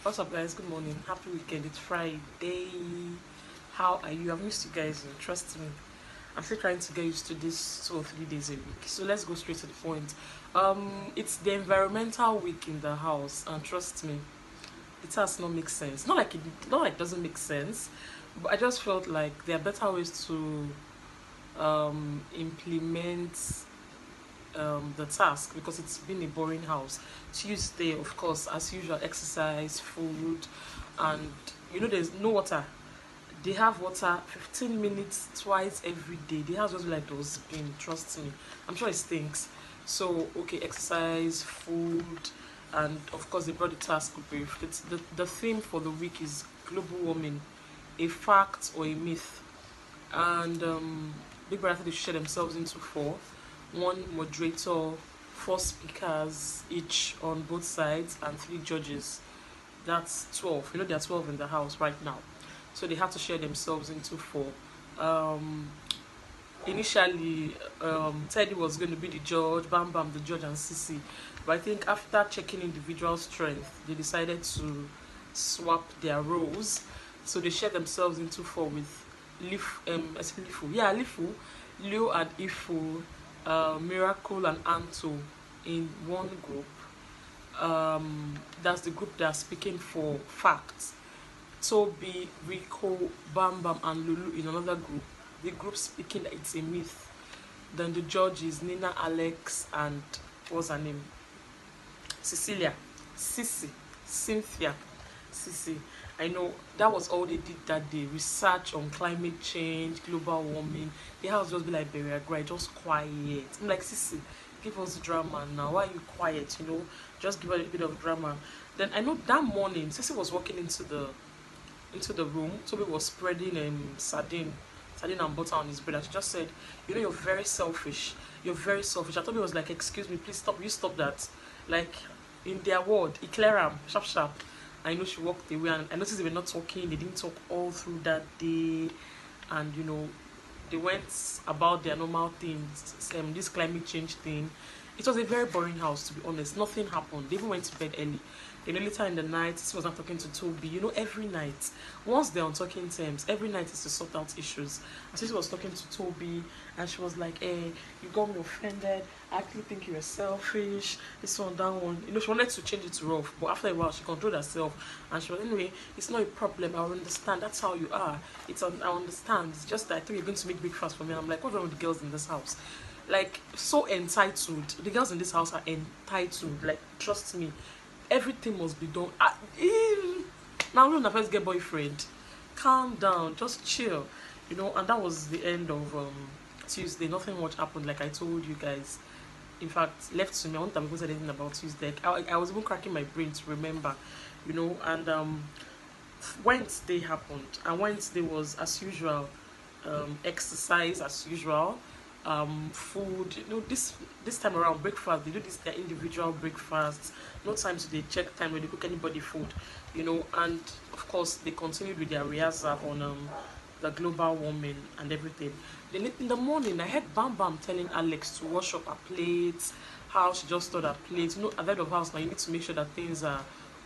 What's up, guys? Good morning. Happy weekend. It's Friday. How are you? I've missed you guys. Trust me. I'm still trying to get used to this 2 or 3 days a week. So let's go straight to the point. It's the environmental week in the house, and trust me, it has not make sense. Not like it doesn't make sense, but I just felt like there are better ways to implement the task because it's been a boring house. Tuesday, of course, as usual, exercise, food, and there's no water. They have water 15 minutes twice every day. The house just like those been, trust me. I'm sure it stinks. So, okay, exercise, food, and of course, they brought the task brief. The theme for the week is global warming, a fact or a myth. And Big Brother, they share themselves into four: one moderator, four speakers each on both sides, and three judges. That's 12. There are 12 in the house right now. So they had to share themselves into four. Um, Initially, Teddy was going to be the judge, Bam Bam the judge, and Sissy. But I think after checking individual strength, they decided to swap their roles. So they shared themselves into four with Lifu, Leo and Ifu, Miracle and Anto in one group. That's the group that are speaking for facts. Toby, Rico, Bam Bam, and Lulu in another group. The group speaking that it's a myth. Then the judges, Nina, Alex, and what's her name? Cecilia, Sissy, Cynthia, Sissy. I know that was all they did that day. Research on climate change, global warming. The house just be like Barrier Gray, just quiet. I'm like, Sissy, give us drama now. Why are you quiet? Just give us a bit of drama. Then I know that morning, Sissy was walking into the room. Toby was spreading sardine and butter on his bread, and she just said, you're very selfish. You're very selfish. And Toby was like, excuse me, please stop. You stop that. Like, in their word, Eclairam, sharp, sharp. I know she walked away, and I noticed they were not talking. They didn't talk all through that day, and they went about their normal things. This climate change thing. It was a very boring house, to be honest. Nothing happened. They even went to bed early. Later in the night, she was not talking to Toby. Every night, once they're on talking terms, every night is to sort out issues. And she was talking to Toby, and she was like, "Hey, you got me offended. I actually think you were selfish. This one, that one." She wanted to change it to rough, but after a while, she controlled herself, and she was, anyway, it's not a problem. I understand. That's how you are. I understand. It's just that I think you're going to make breakfast for me. And I'm like, what's wrong with the girls in this house? Like, so entitled. The girls in this house are entitled. Like, trust me, everything must be done. Now we're on the first get boyfriend. Calm down, just chill. And that was the end of Tuesday. Nothing much happened, like I told you guys. In fact, left to me, I won't have even said anything about Tuesday. I was even cracking my brain to remember, and Wednesday happened, and Wednesday was as usual, exercise as usual, food. This time around, breakfast, they do this their individual breakfasts. No time to they check time when they cook anybody food, and of course they continued with their rehearsal on the global warming and everything. Then in the morning, I heard Bam Bam telling Alex to wash up her plates, how she just stored her plates. At the end of house now, you need to make sure that things are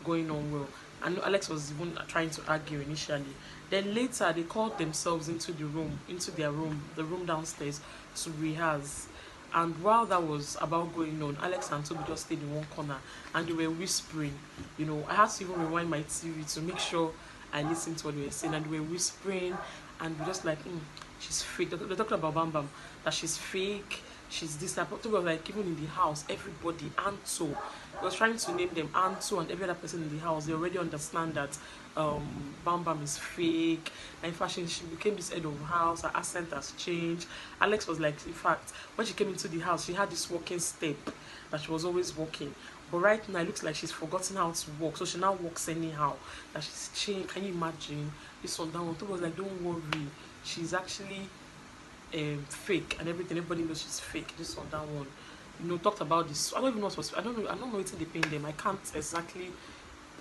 going on well. I know Alex was even trying to argue initially. Then later, they called themselves into their room, the room downstairs, to rehearse. And while that was about going on, Alex and Toby just stayed in one corner, and they were whispering. I had to even rewind my TV to make sure I listened to what they were saying, and they were whispering, and we're just like, she's fake. They're talking about Bam Bam, that she's fake, she's this type. Toby was like, even in the house, everybody, Anto, he was trying to name them, Anto and every other person in the house, they already understand that Bam Bam is fake. And in fact, she became this head of house, her accent has changed. Alex was like, in fact, when she came into the house, she had this walking step that she was always walking. But right now, it looks like she's forgotten how to walk. So she now walks anyhow. That she's changed. Can you imagine? This one, that one. Toby was like, don't worry. She's actually fake and everything. Everybody knows she's fake. This one, that one. Talked about this. I don't even know what's I don't know what they paying them. I can't exactly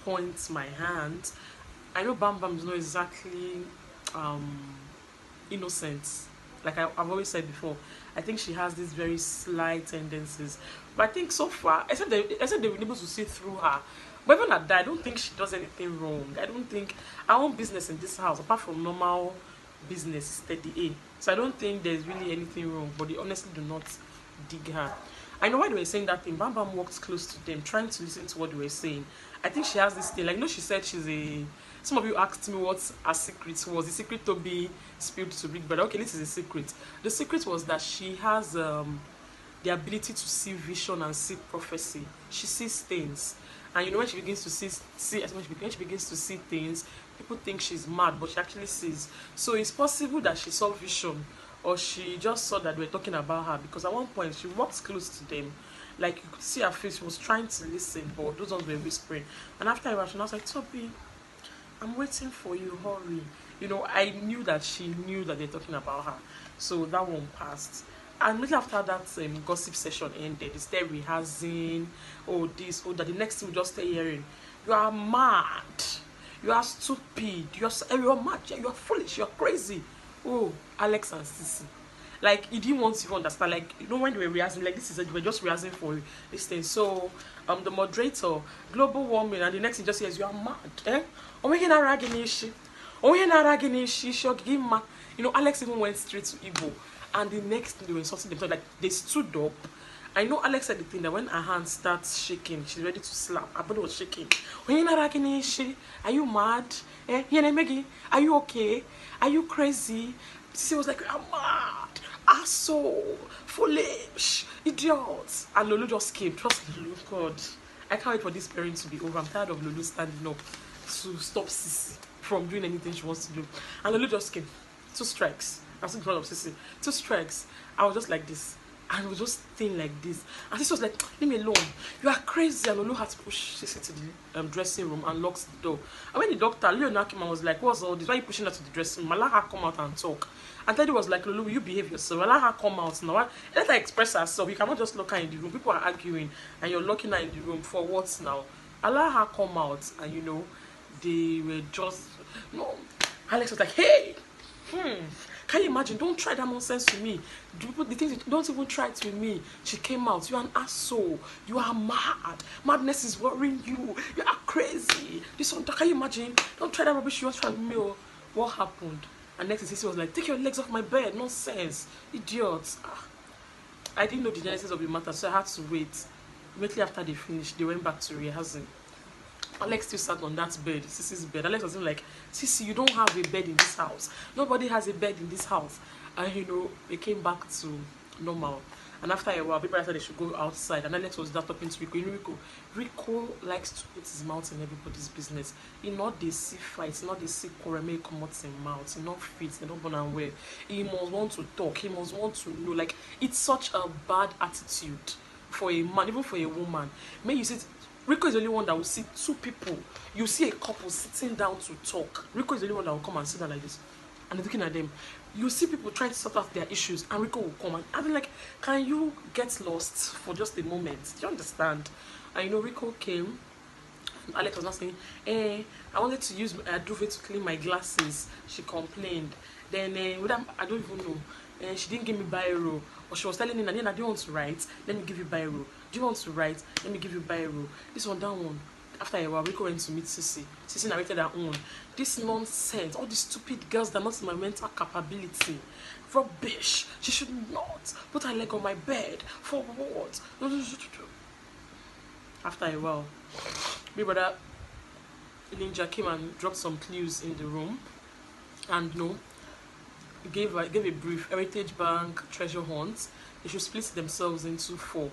point my hand. I know Bam Bam is not exactly innocent. Like I've always said before, I think she has these very sly tendencies. But I think so far, I said they've been able to see through her. But even at that, I don't think she does anything wrong. I don't think our own business in this house, apart from normal business, is steady A. So I don't think there's really anything wrong. But they honestly do not dig her. I know why they were saying that thing. Bam Bam walked close to them, trying to listen to what they were saying. I think she has this thing. Like, you know, she said she's a. Some of you asked me what her secret was. The secret to be spilled to Big Brother. Okay, this is a secret. The secret was that she has the ability to see vision and see prophecy. She sees things. And you know, when she begins to when she begins to see things, people think she's mad, but she actually sees. So it's possible that she saw vision, or she just saw that they were talking about her, because at one point she walked close to them, like you could see her face. She was trying to listen, but those ones were whispering. And after a while, she was like, Toby, I'm waiting for you, hurry. You know, I knew that she knew that they're talking about her. So that one passed. And immediately after that gossip session ended, they started rehearsing, oh this, oh that. The next thing we just start hearing, you are mad, you are stupid, you are mad, you are foolish, you are crazy. Oh, Alex and Sissy. Like, he didn't want to even understand. Like, you know, when they were rehearsing, like, this is they were just rehearsing for this thing. So the moderator, global warming, and the next thing just says, you are mad, eh? You know, Alex even went straight to Igbo. And the next thing, they were insulting themselves. Like, they stood up. I know Alex said the thing that when her hand starts shaking, she's ready to slap. Her body was shaking. Are you mad? Eh? Are you okay? Are you crazy? She was like, I'm mad, asshole, foolish, idiots. And Lulu just came. Trust Lulu, God. I can't wait for this pairing to be over. I'm tired of Lulu standing up to stop Sissy from doing anything she wants to do. And Lulu just came. 2 strikes. I was in front of Sissy. 2 strikes. I was just like this. And it was just thin like this. And Sissy was like, leave me alone. You are crazy. And Lulu had to push Sissy to the dressing room and locks the door. And when the doctor, Leonard came and was like, what's all this? Why are you pushing her to the dressing room? Allow her come out and talk. And Teddy was like, Lulu, will you behave yourself? Allow her come out now. Let her express herself. You cannot just lock her in the room. People are arguing and you're locking her in the room. For what now? Allow her come out. And you know, they were just, no. Alex was like, hey, can you imagine? Don't try that nonsense to me. The things, don't even try it with me. She came out. You are an asshole. You are mad. Madness is worrying you. You are crazy. This one, can you imagine? Don't try that rubbish you want to try with me. What happened? And next thing, Sissy was like, take your legs off my bed. Nonsense. Idiots. I didn't know the genesis of the matter, so I had to wait. Immediately after they finished, they went back to rehearsing. Alex still sat on that bed, Sissy's bed. Alex was like, Sissy, you don't have a bed in this house. Nobody has a bed in this house. And you know, they came back to normal. And after a while, people said they should go outside. And Alex was there talking to Rico. You know, Rico likes to put his mouth in everybody's business. He not they see fights, not they see quarrel, make come out in mouth. He not fit, they don't burn and wear. He must want to talk. He must want to know. Like, it's such a bad attitude for a man, even for a woman. May you see. Rico is the only one that will see 2 people. You see a couple sitting down to talk. Rico is the only one that will come and sit down like this. And looking at them. You see people trying to sort out their issues. And Rico will come and I'll be like, can you get lost for just a moment? Do you understand? And you know, Rico came. And Alex was not saying, I wanted to use a duvet to clean my glasses. She complained. Then, I don't even know. She didn't give me biro. Or she was telling me, Nana, do you want to write? Let me give you biro. Do you want to write? Let me give you biro. This one, that one. After a while, Rico went to meet Sissy. Sissy narrated her own. This nonsense, all these stupid girls that are not in my mental capability. Rubbish. She should not put her leg on my bed. For what? After a while, my brother Ninja came and dropped some clues in the room. And no, gave a brief. Heritage Bank, treasure hunt. They should split themselves into 4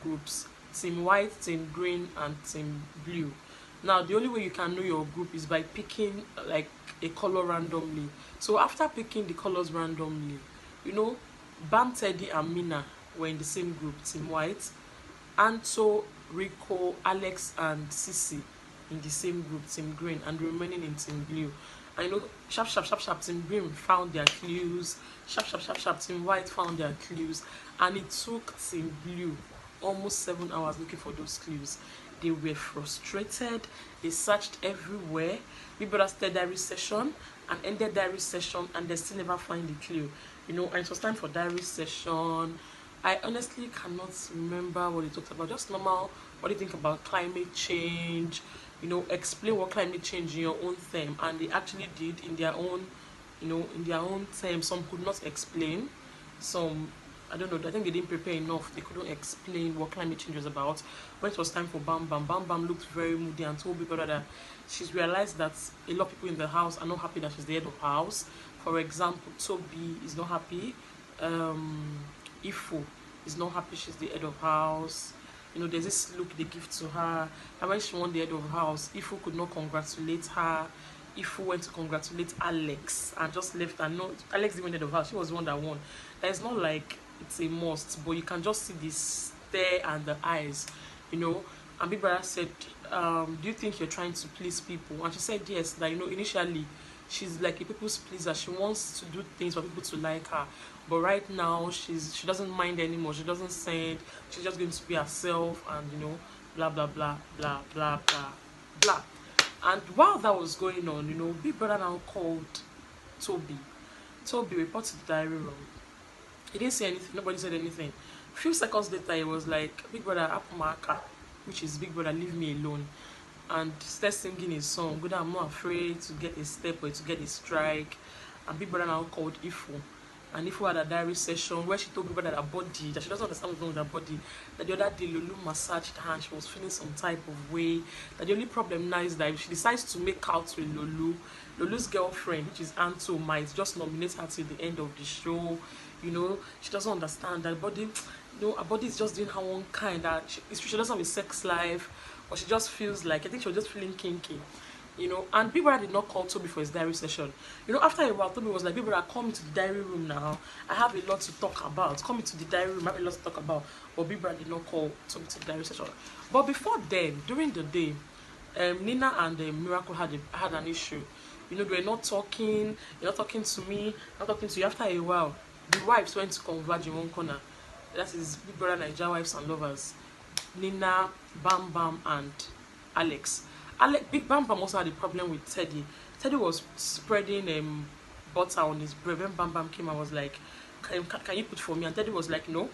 groups: team white, team green, and team blue. Now the only way you can know your group is by picking like a color randomly. So after picking the colors randomly, you know, Bam, Teddy, and Mina were in the same group, team white. Anto, Rico, Alex, and Sissy in the same group, team green, and remaining in team blue. I know, sharp, team green found their clues. Sharp, team white found their clues. And it took team blue almost 7 hours looking for those clues. They were frustrated. They searched everywhere. Big Brother started diary session and ended diary session, and they still never find the clue. You know, and it was time for diary session. I honestly cannot remember what they talked about. Just normal what do you think about climate change? You know, explain what climate change in your own term. And they actually did in their own, you know, in their own term. Some could not explain. Some, I don't know, I think they didn't prepare enough. They couldn't explain what climate change was about. When it was time for Bam Bam, Bam Bam looked very moody and told people that she's realized that a lot of people in the house are not happy that she's the head of house. For example, Toby is not happy. Ifo is not happy she's the head of house. You know, there's this look they give to her. And when she won the head of house, Ifo could not congratulate her. Ifo went to congratulate Alex and just left her. No, Alex didn't win the head of house. She was the one that won. It's not like it's a must, but you can just see the stare and the eyes, you know. And Big Brother said, do you think you're trying to please people? And she said yes, that, you know, initially she's like a people's pleaser. She wants to do things for people to like her, but right now she doesn't mind anymore. She doesn't send. She's just going to be herself, and you know, blah blah blah blah blah blah blah. And while that was going on, you know, Big Brother now called Toby. Toby reported to the diary room. He didn't say anything. Nobody said anything. A few seconds later, he was like, Big Brother Apumaka, which is Big Brother Leave Me Alone, and started singing his song. Good, I'm not afraid to get a step or to get a strike. And Big Brother now called Ifo. And Ifo had a diary session where she told Big Brother that her body, that she doesn't understand what's wrong with her body. That the other day Lulu massaged her and she was feeling some type of way. That the only problem now is that if she decides to make out with Lulu's girlfriend, which is Anto, might just nominate her till the end of the show. You know, she doesn't understand that body. You know, her body is just doing her own kind. That she doesn't have a sex life, or she just feels like, I think she was just feeling kinky. You know, and Big Brother did not call Toby for his diary session. You know, after a while, Toby was like, Big Brother, come to the diary room now. I have a lot to talk about. Come into the diary room, I have a lot to talk about. But Big Brother did not call Toby to the diary session. But before then, during the day, Nina and Miracle had an issue. You know, they were not talking. You're not talking to me. Not talking to you. After a while, the wives went to converge in one corner. That is Big Brother Naija wives and lovers. Nina, Bam Bam, and Alex. Big Bam Bam also had a problem with Teddy. Teddy was spreading butter on his bread. When Bam Bam came and was like, can you put for me? And Teddy was like, no,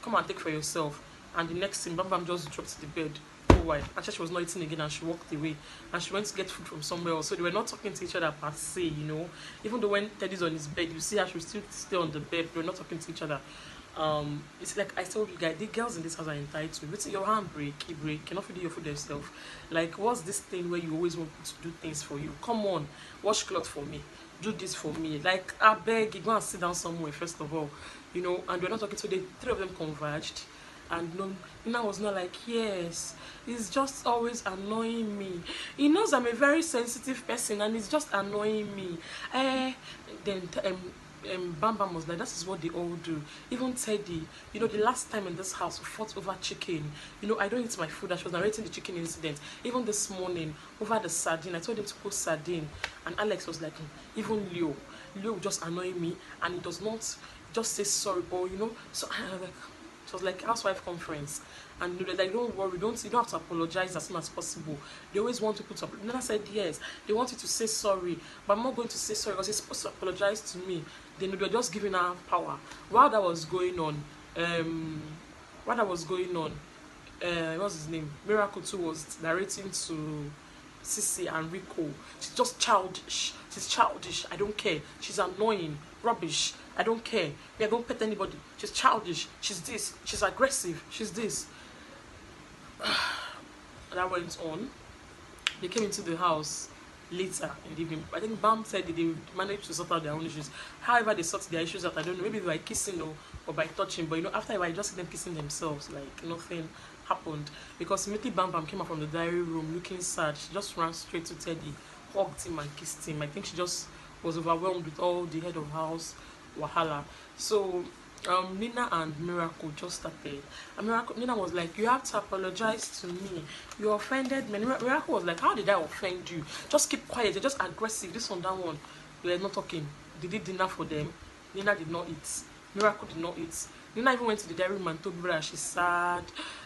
come and take for yourself. And the next thing, Bam Bam just dropped to the bed. Oh, why? Actually, she was not eating again and she walked away. And she went to get food from somewhere else. So they were not talking to each other per se, you know. Even though when Teddy's on his bed, you see her, she still stay on the bed. They were not talking to each other. It's like I told you guys, the girls in this house are entitled. Let's say your hand break, you break, cannot feed your food yourself. Like, what's this thing where you always want to do things for you? Come on, wash clothes for me, do this for me. Like, I beg you, go and sit down somewhere first of all, you know. And we're not talking. So the three of them converged, and Nina was not like, yes, he's just always annoying me. He knows I'm a very sensitive person, and he's just annoying me. Then Bam Bam was like, that is what they all do. Even Teddy, you know, the last time in this house we fought over chicken. You know, I don't eat my food. And she was narrating the chicken incident. Even this morning over the sardine, I told him to put sardine, and Alex was like, even Leo just annoying me, and he does not just say sorry, but you know. So it was like housewife conference, and you know, like, don't worry, you don't have to apologize as soon as possible. They always want people to. Nana said yes, they want you to say sorry, but I'm not going to say sorry because you're supposed to apologize to me. They know they're just giving her power. While that was going on, what's his name? Miracle too was narrating to Sissy and Rico. She's just childish. She's childish. I don't care. She's annoying. Rubbish. I don't care. I don't pet anybody. She's childish. She's this. She's aggressive. She's this. That went on. They came into the house later in the evening. I think Bam said that they managed to sort out their own issues. However, they sort their issues out, I don't know, maybe by kissing or by touching, but you know, after a while, you just see them kissing themselves, like nothing happened. Because immediately Bam Bam came out from the diary room looking sad. She just ran straight to Teddy, hugged him and kissed him. I think she just was overwhelmed with all the head of house wahala. So Nina and Miracle just started. And Nina was like, you have to apologize to me. You offended me. Miracle was like, how did I offend you? Just keep quiet. You're just aggressive. This one, that one. They were not talking. They did dinner for them. Nina did not eat. Miracle did not eat. Nina even went to the diary room and told Bibra she's sad.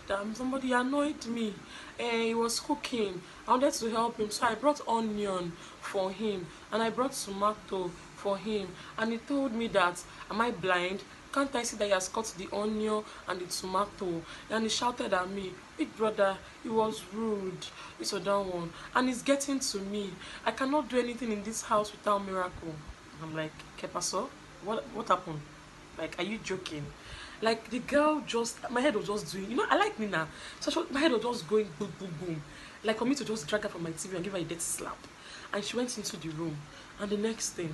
That somebody annoyed me. He was cooking. I wanted to help him. So I brought onion for him. And I brought tomato for him. And he told me that, am I blind? Can't I see that he has cut the onion and the tomato? And he shouted at me, big brother, he was rude. This or that one. And he's getting to me. I cannot do anything in this house without miracle. I'm like, Kepaso? What happened? Like, are you joking? Like, the girl just, my head was just doing, I like Nina. So my head was just going boom, boom, boom. Like, for me to just drag her from my TV and give her a dirty slap. And she went into the room. And the next thing,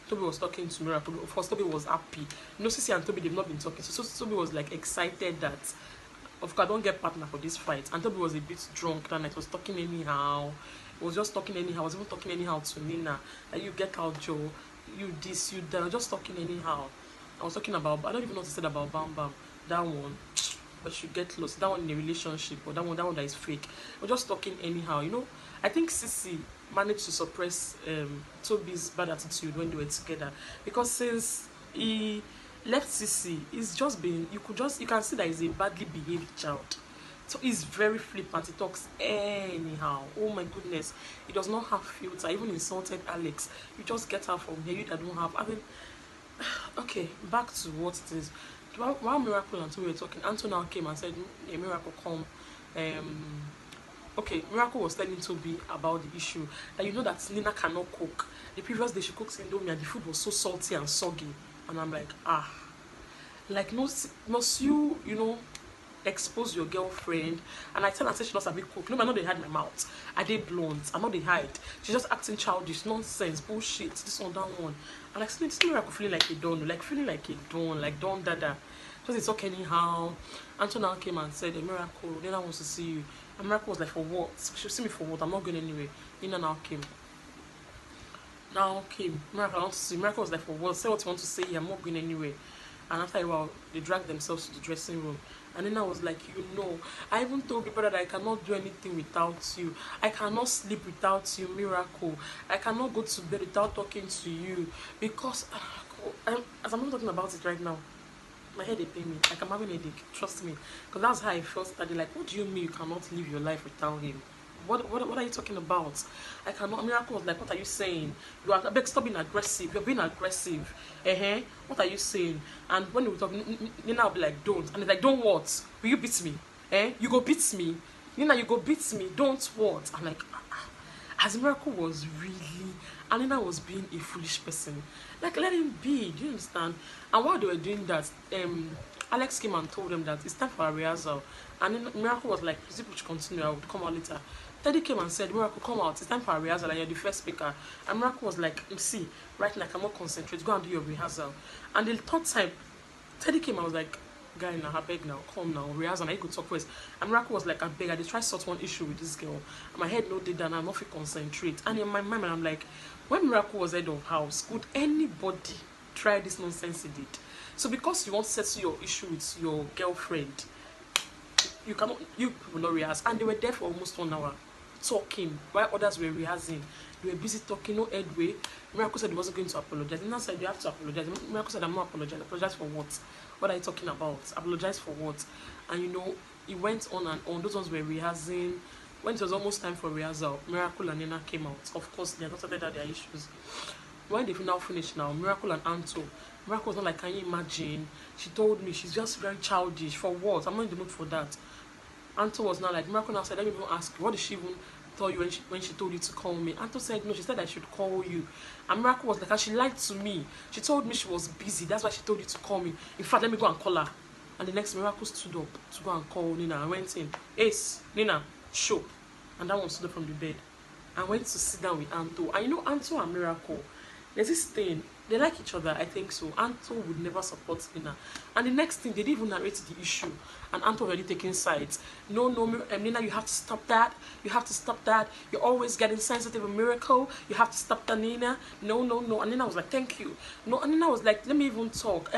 Toby was talking to Miracle. Of course, Toby was happy. Sissy and Toby, they've not been talking. So Toby was like excited that, of course, I don't get partner for this fight. And Toby was a bit drunk that night. Was talking anyhow. He was just talking anyhow. I was even talking anyhow to Nina. Like, you get out, Joe. You this, you that. I was just talking anyhow. I was talking about, I don't even know what to say about Bam Bam. That one. But you get lost. That one in a relationship. Or that one that is fake. We're just talking anyhow. I think Sissy managed to suppress Toby's bad attitude when they were together, because since he left Sissy, he's just been, you can see that he's a badly behaved child. So he's very flippant. He talks anyhow. Oh my goodness, he does not have filter. Even insulted Alex. You just get out from here. You that don't have. Okay, back to what it is. While Miracle and Toby were talking, Anto now came and said, "Hey, Miracle, come." Okay, Miracle was telling Toby about the issue that that Nina cannot cook. The previous day she cooks indomie and the food was so salty and soggy. And I'm like, like must you expose your girlfriend? And I tell her, say she doesn't cook. No, I know they hide my mouth. I did blunt. I know they hide. She's just acting childish, nonsense, bullshit, this one, that one. And like this Miracle feeling like a don, like don dada. Just talk anyhow. Anton now came and said, Miracle, Nina wants to see you. And Miracle was like, for what? She'll see me for what? I'm not going anywhere. Nina now came. Miracle, I want to see. Miracle was like, for what? Say what you want to say. I'm not going anywhere. And after a while, they dragged themselves to the dressing room. And Nina was like, I even told people that I cannot do anything without you. I cannot sleep without you, Miracle. I cannot go to bed without talking to you. Because, as I'm not talking about it right now, my head is paining me. Like, I'm having a headache. Trust me. Because that's how I felt that day. Like, what do you mean you cannot live your life without him? What are you talking about? I cannot. Miracle was like, what are you saying? You are stop being aggressive. You're being aggressive. What are you saying? And when we talk, Nina will be like, don't. And it's like, don't what? Will you beat me? You go beat me? Nina, you go beat me. Don't what? I'm like, as Miracle was really, and Nina was being a foolish person. Like, let him be. Do you understand? And while they were doing that, Alex came and told them that it's time for a rehearsal. And then Miracle was like, please continue, I would come out later. Teddy came and said, Miracle, come out, it's time for a rehearsal and you're the first speaker. And Miracle was like, see, right now I cannot concentrate, go and do your rehearsal. And the third time, Teddy came and was like, guy, now, I beg now, come now, rehearsal, and I could talk first. And Miracle was like, I beg, I did try to sort one issue with this girl. And my head no did that, and I'm not fit concentrate. And in my mind, I'm like, when Miracle was head of house, could anybody try this nonsense he did? So because you want to settle your issue with your girlfriend, you will not rehearse. And they were there for almost 1 hour talking while others were rehearsing. They were busy talking, no headway. Miracle said he wasn't going to apologize. Nina said, you have to apologize. Miracle said, I'm not apologizing. Apologize for what? What are you talking about? Apologize for what? And it went on and on. Those ones were rehearsing. When it was almost time for rehearsal, Miracle and Nina came out. Of course, they had not started their issues. When they've now finished now, Miracle and Anto, Miracle was not like, can you imagine? She told me she's just very childish. For what? I'm not in the mood for that. Anto was now like, Miracle now said, let me even ask, what did she even tell you when she told you to call me? Anto said, no, she said I should call you. And Miracle was like, and she lied to me. She told me she was busy. That's why she told you to call me. In fact, let me go and call her. And the next Miracle stood up to go and call Nina. I went in. Ace, Nina, show. And that one stood up from the bed. I went to sit down with Anto. And Anto and Miracle, there's this thing. They like each other, I think so. Anto would never support Nina. And the next thing, they didn't even narrate the issue. And Anto already taking sides. No, Nina, you have to stop that. You have to stop that. You're always getting sensitive with Miracle. You have to stop that, Nina. No. And Nina was like, thank you. No, and Nina was like, let me even talk.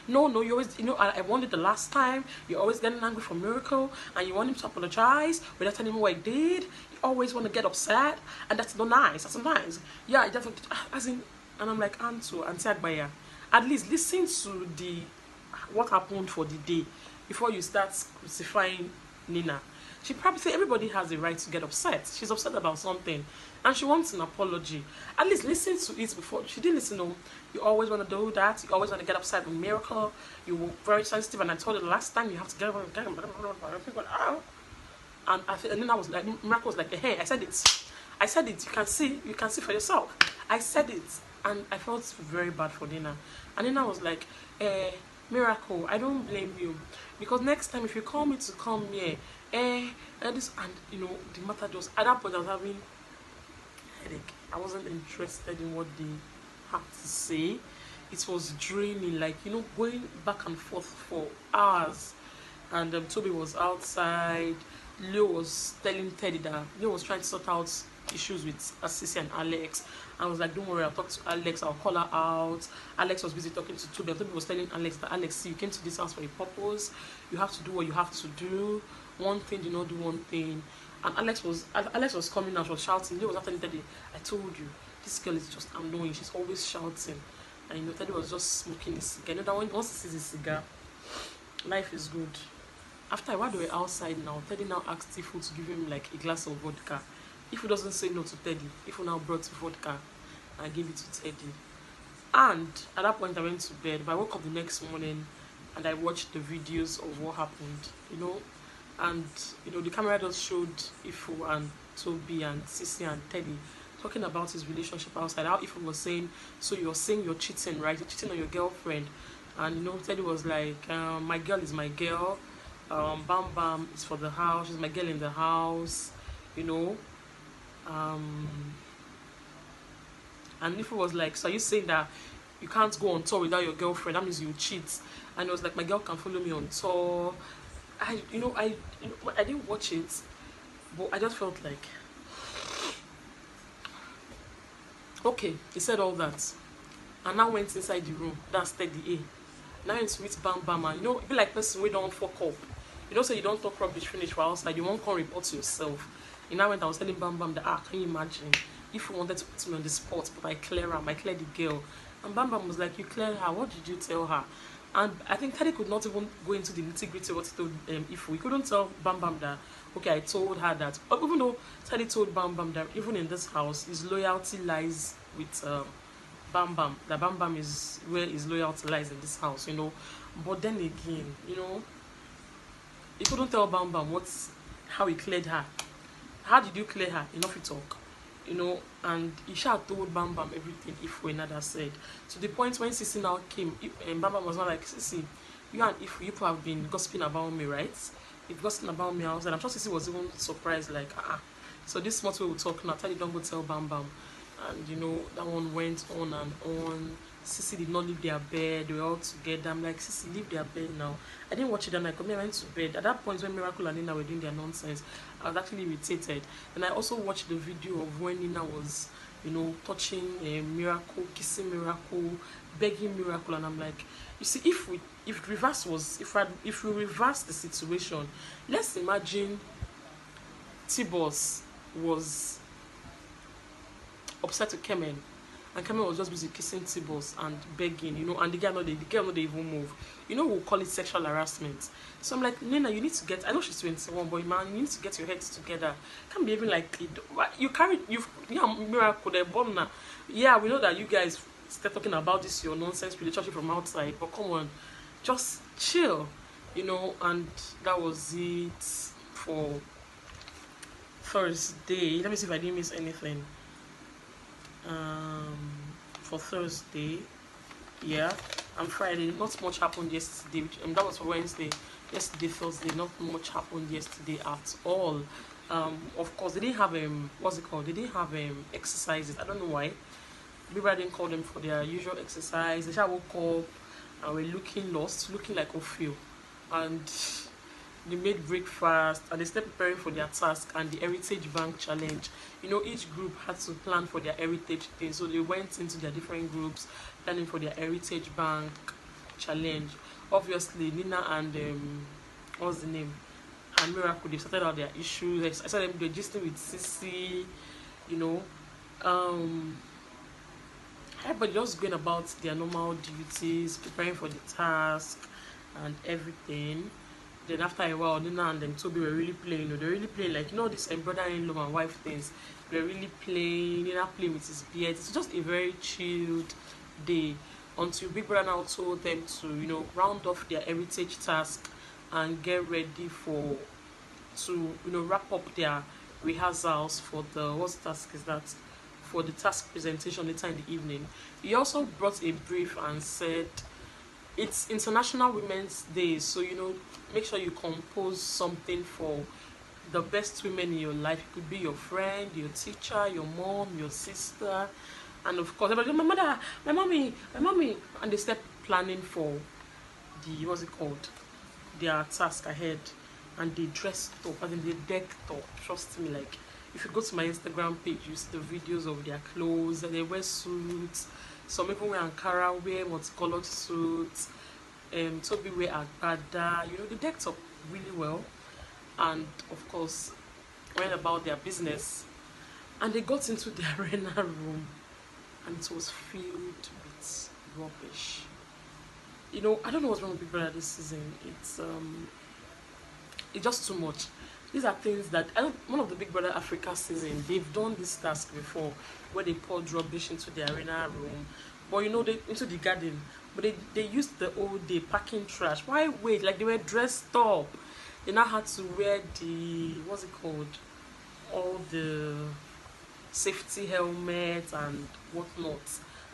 No, you always, I wanted the last time. You're always getting angry for Miracle. And you want him to apologize without telling him what he did. You always want to get upset. And that's not nice. That's not nice. Yeah, as in... And I'm like, Anto, Auntie Agbaya, at least listen to what happened for the day before you start crucifying Nina. She probably said everybody has a right to get upset. She's upset about something and she wants an apology. At least listen to it before. She didn't listen. No, you always want to do that. You always want to get upset with Miracle. You were very sensitive, and I told her the last time you have to get and then I was like, Miracle was like, hey, I said it. I said it. You can see for yourself. I said it. And I felt very bad for Nina. And Nina was like, Miracle, I don't blame you. Because next time if you call me to come here, and this, and you know, the matter just, at that point I was having headache. I wasn't interested in what they had to say. It was draining, like, you know, going back and forth for hours. And Toby was outside. Leo was telling Teddy that Leo was trying to sort out issues with Sissy and Alex. I was like, don't worry, I'll talk to Alex, I'll call her out. Alex was busy talking to Toby. Toby was telling Alex that, Alex, see, you came to this house for a purpose. You have to do what you have to do. One thing, do not do one thing. And Alex was coming out, she was shouting. Leo was telling Teddy, I told you, this girl is just annoying. She's always shouting. And you know, Teddy was just smoking a cigar. You know that once he sees a cigar, life is good. After a while they were outside now, Teddy now asked Tifu to give him like a glass of vodka. Ifu doesn't say no to Teddy. Ifu now brought vodka and gave it to Teddy. And at that point I went to bed. But I woke up the next morning and I watched the videos of what happened, you know. And you know, the camera just showed Ifu and Toby and Sissy and Teddy talking about his relationship outside. How Ifu was saying, so you're saying you're cheating, right? You're cheating on your girlfriend. And you know, Teddy was like, my girl is my girl. Bam Bam is for the house. She's my girl in the house, you know. And Ifu was like, so are you saying that you can't go on tour without your girlfriend? That means you cheat. And it was like, my girl can follow me on tour. I didn't watch it, but I just felt like, okay, he said all that, and now went inside the room. That's Teddy A. Now went with Bam Bam, and you know, be like person we don't fuck up. You don't say you don't talk rubbish, finish for outside. You won't come report to yourself. And now when I was telling Bam Bam that, can you imagine if you wanted to put me on the spot, but I clear her, I clear the girl. And Bam Bam was like, you cleared her, what did you tell her? And I think Teddy could not even go into the nitty-gritty what he told Ifu. He couldn't tell Bam Bam that, okay, I told her that. But even though Teddy told Bam Bam that even in this house, his loyalty lies with Bam Bam. That Bam Bam is where his loyalty lies in this house, you know. But then again, you know, he couldn't tell Bam Bam how he cleared her. How did you clear her? Enough you talk. You know, and Isha told Bam Bam everything Ifu another said. To the point when Sissy now came, and Bam Bam was not like, Sissy, you and Ifu, you have been gossiping about me, right? You've gossiping about me outside. I'm sure Sissy was even surprised, like, so this smart way we talk now, tell you don't go tell Bam Bam. And you know, that one went on and on. Sissy did not leave their bed, they were all together. I'm like, Sissy, leave their bed now. I didn't watch it that night, I went to bed. At that point when Miracle and Nina were doing their nonsense, I was actually irritated. And I also watched the video of when Nina was, you know, touching Miracle, kissing Miracle, begging Miracle, and I'm like, you see, if we reverse the situation, let's imagine T-Boss was upset with Kemen, and Kemen was just busy kissing T-Boss and begging, you know, and the girl not even move. You know, we'll call it sexual harassment. So I'm like, Nina, you need to get, I know she's 21, but man, you need to get your heads together. Can't be even like, Miracle, they're born now. Yeah, we know that you guys start talking about this, your nonsense relationship from outside, but come on, just chill, you know. And that was it for Thursday. Let me see if I didn't miss anything. For Thursday, yeah, and Friday, not much happened yesterday. That was for Wednesday. Yesterday, Thursday, not much happened yesterday at all. Of course, they didn't have what's it called? They didn't have exercises. I don't know why. Maybe I didn't call them for their usual exercise. They just woke up and were looking lost, looking like Ophio, and they made breakfast and they started preparing for their task and the Heritage Bank challenge. You know, each group had to plan for their heritage thing, so they went into their different groups planning for their Heritage Bank challenge. Obviously, Nina and what's the name, and Miracle, they started out their issues. I saw them register with Sissy, you know. Everybody just going about their normal duties, preparing for the task and everything. Then after a while, Nina and them Toby were really playing. You know, they're really playing like, you know, this brother-in-law and wife things. They're really playing. Nina playing with his beard. It's just a very chilled day until Big Brother now told them to, you know, round off their heritage task and get ready for to, you know, wrap up their rehearsals for the what task is that, for the task presentation later in the evening. He also brought a brief and said it's International Women's Day, so you know, make sure you compose something for the best women in your life. It could be your friend, your teacher, your mom, your sister, and of course everybody, my mother, my mommy, and they start planning for the what's it called, their task ahead, and they dressed up and then they decked up. Trust me, like if you go to my Instagram page, you see the videos of their clothes, and they wear suits. Some people wear Ankara, wear multicolored suits. Toby wear Agbada. You know, they decked up really well, and of course went about their business. And they got into the arena room, and it was filled with rubbish. You know, I don't know what's wrong with Big Brother this season. It's just too much. These are things that one of the Big Brother Africa season, they've done this task before, where they poured rubbish into the arena room, but you know, they into the garden, but they used the whole day packing trash. Why wait? Like they were dressed up. They now had to wear the what's it called, all the safety helmets and whatnot,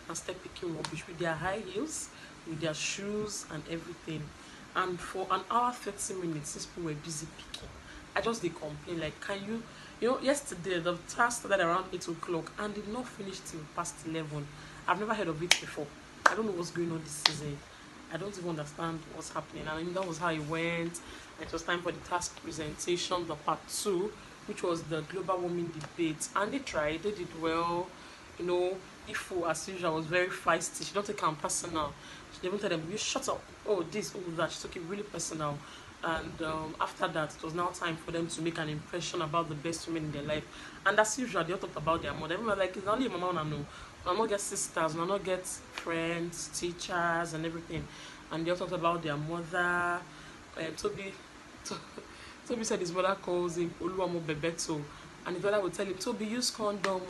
and start picking rubbish with their high heels, with their shoes and everything. And for an hour 30 minutes, these people were busy picking. I just did complain, like, can you know, yesterday the task started around 8 o'clock and did not finish till past 11. I've never heard of it before. I don't know what's going on this season. I don't even understand what's happening. And I mean, that was how it went. It was time for the task presentation, the part 2, which was the global warming debate. And they tried, they did well. You know, Ifu, as usual, was very feisty. She don't take it personal. She even tell them, you shut up. Oh, this, oh, that. She took it really personal. And after that, it was now time for them to make an impression about the best women in their life. And as usual, they all talked about their mother. Everyone was like, it's only your mama I know. I not get sisters, I not get friends, teachers, and everything. And they all talked about their mother. Toby said his mother calls him Oluwamo Bebeto. And his brother would tell him, Toby, use condom.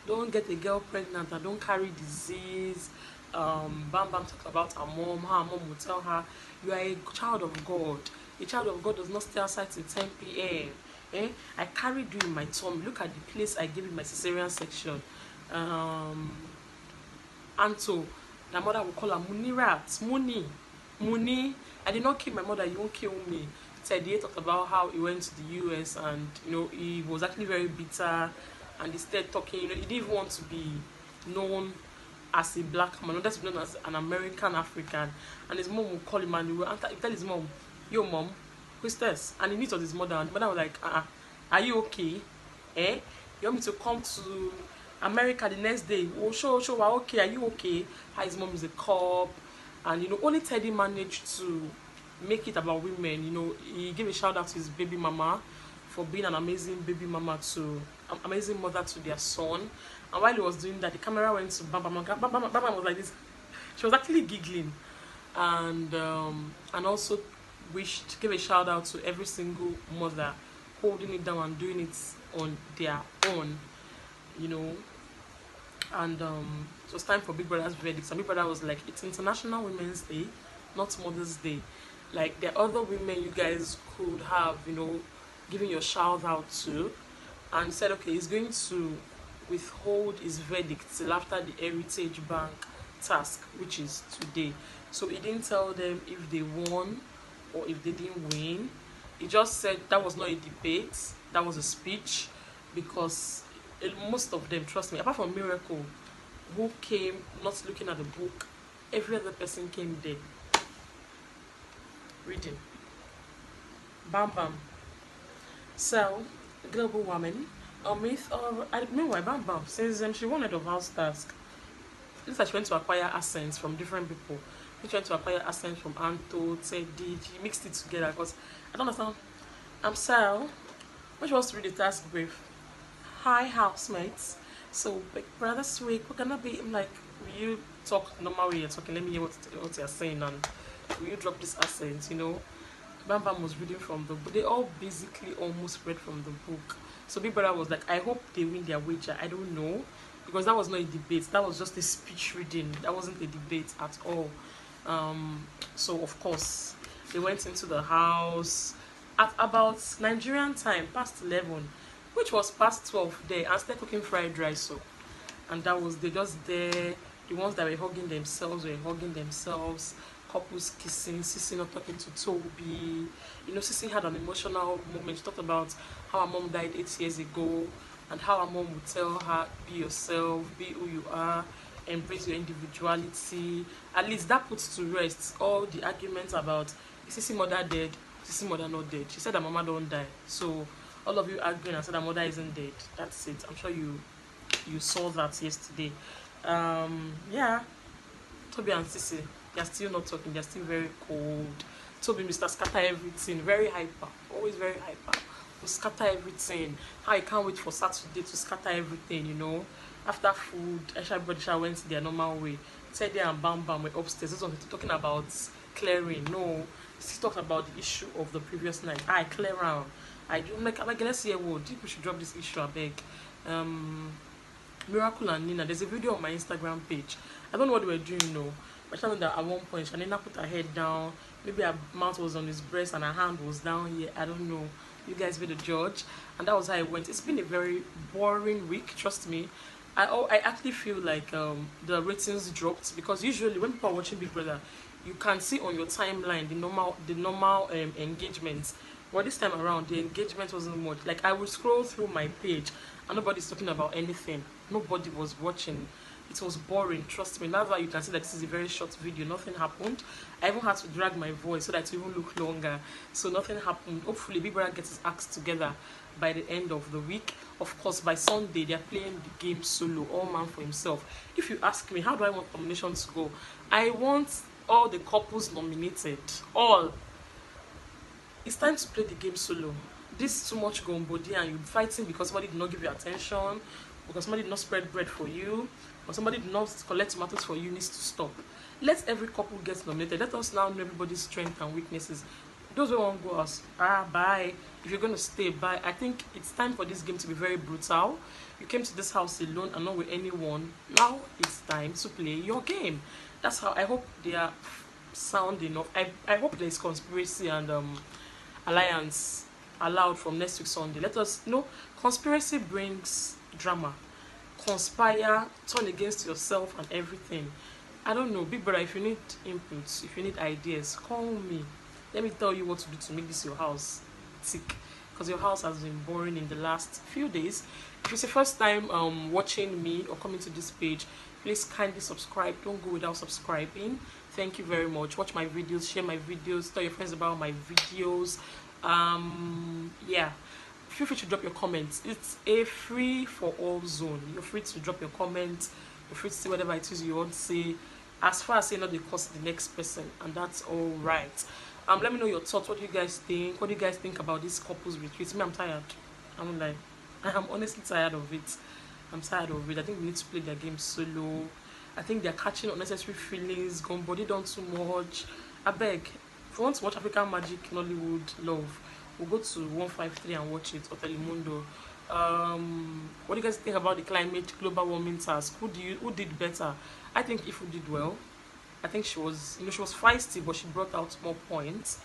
Don't get a girl pregnant and don't carry disease. Bam Bam talked about her mom. Her mom would tell her, you are a child of God. A child of God does not stay outside till 10 p.m. I carried you in my tummy. Look at the place I gave you my cesarean section. And so my mother would call her Munirat, Muni. I did not kill my mother, you won't kill me. Teddy talked about how he went to the US and you know he was actually very bitter, and he started talking, you know, he didn't even want to be known as a black man, not known as an American African. And his mom would call him and he would tell his mom, yo mom, who's this? And he meets with his mother, and the mother was like, are you okay? You want me to come to America the next day? Oh, sure, we're okay. Are you okay? His mom is a cop. And you know, only Teddy managed to make it about women. You know, he gave a shout out to his baby mama for being an amazing baby mama to amazing mother to their son. And while he was doing that, the camera went to Bam Bam. Bam Bam was like this. She was actually giggling, and also gave a shout out to every single mother holding it down and doing it on their own, you know. And it was time for Big Brother's verdict. And Big Brother was like, it's International Women's Day, not Mother's Day. Like, there are other women you guys could have, you know, given your shout out to, and said, okay, he's going to withhold his verdict till after the Heritage Bank task, which is today. So he didn't tell them if they won or if they didn't win. He just said that was not a debate, that was a speech, because most of them, trust me, apart from Miracle, who came not looking at the book, every other person came there reading. Bam Bam. So, global woman, a myth, or meanwhile, Bam Bam, since she wanted of house task, looks like she went to acquire accents from different people. She went to acquire accents from Anto, Teddy, she mixed it together, because I don't understand. So, when she wants to read the task brief, hi housemates, so Big Brother's week, we're gonna be, I'm like, will you talk normal way you're talking, let me hear what you're saying, and will you drop this accent, you know? Bam Bam was reading from the book. They all basically almost read from the book. So Big Brother was like, I hope they win their wager. I don't know. Because that was not a debate. That was just a speech reading. That wasn't a debate at all. So of course, they went into the house at about Nigerian time, past 11, which was past 12 there, and started cooking fried rice. So, and that was, they just there. The ones that were hugging themselves, couples kissing, Sissy not talking to Toby. You know, Sissy had an emotional moment. She talked about how her mom died 8 years ago, and how her mom would tell her, be yourself, be who you are, embrace your individuality. At least that puts to rest all the arguments about, is Sissy mother dead, Sissy mother not dead. She said her mama don't die. So all of you arguing and said her mother isn't dead. That's it. I'm sure you saw that yesterday. Yeah, Toby and Sissy, they're still not talking. They're still very cold. Toby, Mr. Scatter everything, very hyper, always very hyper. To scatter everything. How I can't wait for Saturday to scatter everything. You know, after food, everybody went to their normal way. Teddy and Bam Bam were upstairs. This one talking about clearing. No, she talked about the issue of the previous night. I clear around. I do like let's hear what people should drop this issue. I beg. Miracle and Nina, there's a video on my Instagram page. I don't know what they were doing, no. But I know that at one point, Nina put her head down. Maybe her mouth was on his breast and her hand was down here. I don't know. You guys be the judge. And that was how it went. It's been a very boring week, trust me. I actually feel like the ratings dropped, because usually when people are watching Big Brother, you can see on your timeline the normal engagements. But this time around, the engagement wasn't much. Like, I would scroll through my page and nobody's talking about anything. Nobody was watching. It was boring, trust me. Now that you can see that this is a very short video, nothing happened. I even had to drag my voice so that it even look longer. So nothing happened. Hopefully Big Brother gets his acts together by the end of the week. Of course, by Sunday they're playing the game solo, all man for himself. If you ask me, how do I want nominations to go? I want all the couples nominated. All. It's time to play the game solo. This is too much gombody and you're fighting because somebody did not give you attention, because somebody did not spread bread for you, or somebody did not collect tomatoes for you, needs to stop. Let every couple get nominated. Let us now know everybody's strengths and weaknesses. Those who won't go us, bye. If you're going to stay, bye. I think it's time for this game to be very brutal. You came to this house alone and not with anyone. Now it's time to play your game. That's how I hope they are sound enough. I hope there is conspiracy and alliance allowed from next week Sunday. Let us know. Conspiracy brings drama. Conspire, turn against yourself and everything. I don't know, Big Brother, if you need inputs, if you need ideas, call me. Let me tell you what to do to make this your house tick, because your house has been boring in the last few days. If it's your first time watching me or coming to this page, please kindly subscribe. Don't go without subscribing. Thank you very much. Watch my videos, share my videos, tell your friends about my videos. Yeah, feel free to drop your comments. It's a free for all zone. You're free to drop your comments. You're free to say whatever it is you want to say, as far as saying not the cost the next person, and that's all right. Let me know your thoughts. What do you guys think? What do you guys think about this couples retreat? Me, I'm tired. I'm like, I am honestly tired of it. I'm tired of it. I think we need to play their game solo. I think they're catching unnecessary feelings, going body down too much. I beg, if you want to watch African Magic Nollywood Love, we'll go to 153 and watch it, or Telemundo. What do you guys think about the climate global warming task? Who did better? I think Ifu did well. I think she was, she was feisty, but she brought out more points.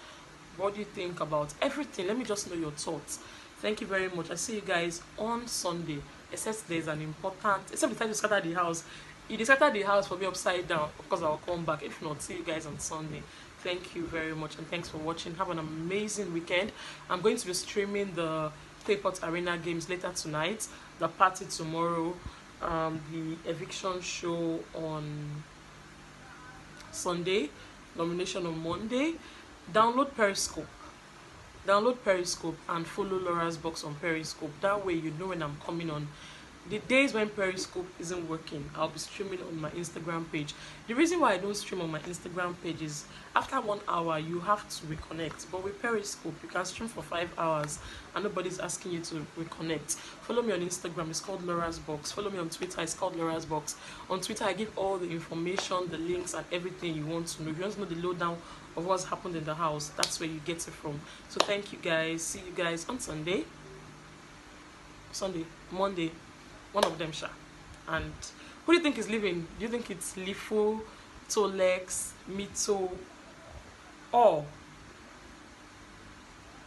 What do you think about everything? Let me just know your thoughts. Thank you very much. I see you guys on Sunday. Except there's an important, except the time you scatter the house. If you scatter the house for me upside down, of course I'll come back. If not, see you guys on Sunday. Thank you very much, and thanks for watching. Have an amazing weekend. I'm going to be streaming the Claypot Arena games later tonight, the party tomorrow, the eviction show on Sunday, nomination on Monday. Download Periscope and follow Laurasboxx on Periscope. That way you know when I'm coming on. The days when Periscope isn't working, I'll be streaming on my Instagram page. The reason why I don't stream on my Instagram page is after 1 hour you have to reconnect. But with Periscope, you can stream for 5 hours and nobody's asking you to reconnect. Follow me on Instagram, it's called Laurasboxx. Follow me on Twitter, it's called Laurasboxx. On Twitter, I give all the information, the links, and everything you want to know. If you want to know the lowdown of what's happened in the house, that's where you get it from. So thank you guys. See you guys on Sunday, Monday, one of them, sha. And who do you think is leaving? Do you think it's Lifo, Tolex, Mito, or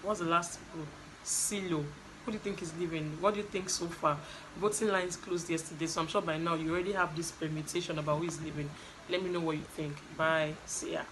what's the last people? Silo. Who do you think is leaving? What do you think so far? Voting lines closed yesterday, so I'm sure by now you already have this permutation about who is leaving. Let me know what you think. Bye. See ya.